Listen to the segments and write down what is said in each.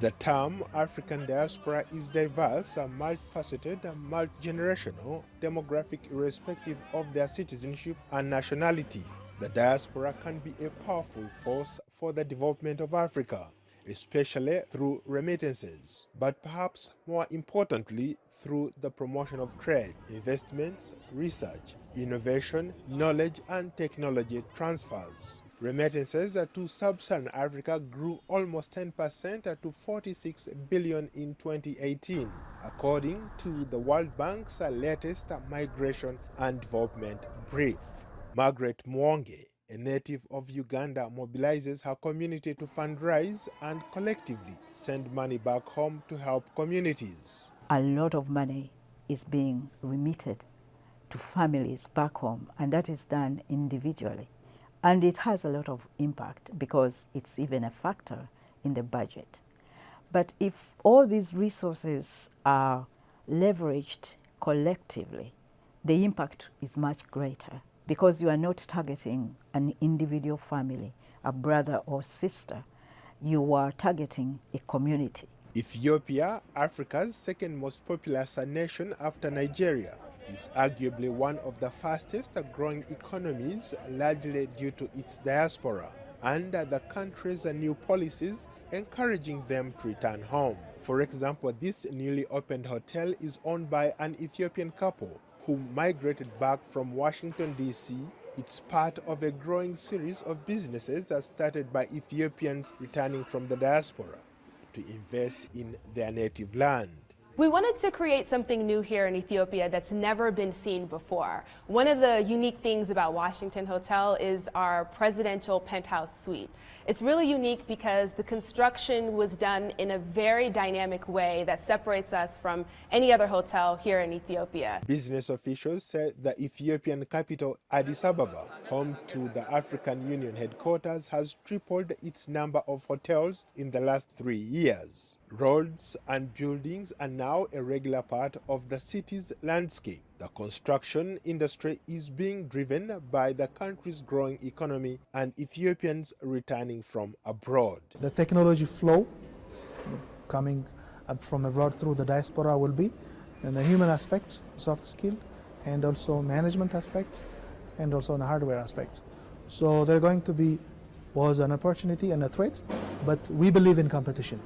The term African diaspora is diverse, multifaceted, multi-generational, demographic irrespective of their citizenship and nationality. The diaspora can be a powerful force for the development of Africa, especially through remittances, but perhaps more importantly through the promotion of trade, investments, research, innovation, knowledge and technology transfers. Remittances to sub-Saharan Africa grew almost 10% to 46 billion in 2018, according to the World Bank's latest migration and development brief. Margaret Mwonge, a native of Uganda, mobilizes her community to fundraise and collectively send money back home to help communities. A lot of money is being remitted to families back home, and that is done individually. And it has a lot of impact because it's even a factor in the budget. But if all these resources are leveraged collectively, the impact is much greater because you are not targeting an individual family, a brother or sister. You are targeting a community. Ethiopia, Africa's second most populous nation after Nigeria, is arguably one of the fastest growing economies, largely due to its diaspora and the country's new policies encouraging them to return home. For example, this newly opened hotel is owned by an Ethiopian couple who migrated back from Washington, D.C. It's part of a growing series of businesses started by Ethiopians returning from the diaspora to invest in their native land. We wanted to create something new here in Ethiopia that's never been seen before. One of the unique things about Washington Hotel is our presidential penthouse suite. It's really unique because the construction was done in a very dynamic way that separates us from any other hotel here in Ethiopia. Business officials said the Ethiopian capital, Addis Ababa, home to the African Union headquarters, has tripled its number of hotels in the last 3 years. Roads and buildings are now a regular part of the city's landscape. The construction industry is being driven by the country's growing economy and Ethiopians returning from abroad. The technology flow coming up from abroad through the diaspora will be in the human aspect, soft skill, and also management aspect, and also in the hardware aspect. So they're going to be was an opportunity and a threat, but we believe in competition.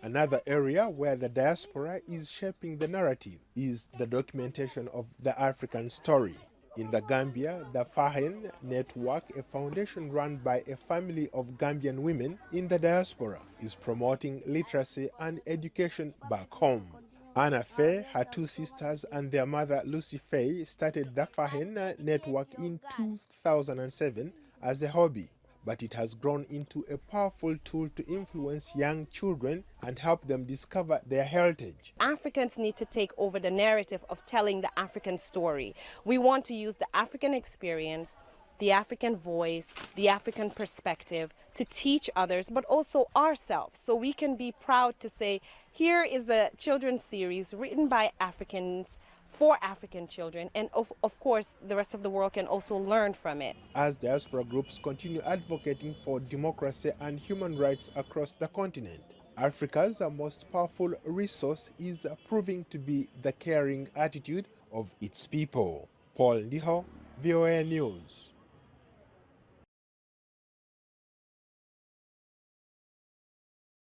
Another area where the diaspora is shaping the narrative is the documentation of the African story. In the Gambia, the Fahen Network, a foundation run by a family of Gambian women in the diaspora, is promoting literacy and education back home. Anna Faye, her two sisters, and their mother Lucy Faye started the Fahen Network in 2007 as a hobby, but it has grown into a powerful tool to influence young children and help them discover their heritage. Africans need to take over the narrative of telling the African story. We want to use the African experience, the African voice, the African perspective to teach others, but also ourselves, so we can be proud to say, here is the children's series written by Africans for African children, and of course the rest of the world can also learn from it. As diaspora groups continue advocating for democracy and human rights across the continent, Africa's most powerful resource is proving to be the caring attitude of its people. Paul Ndiho, VOA News.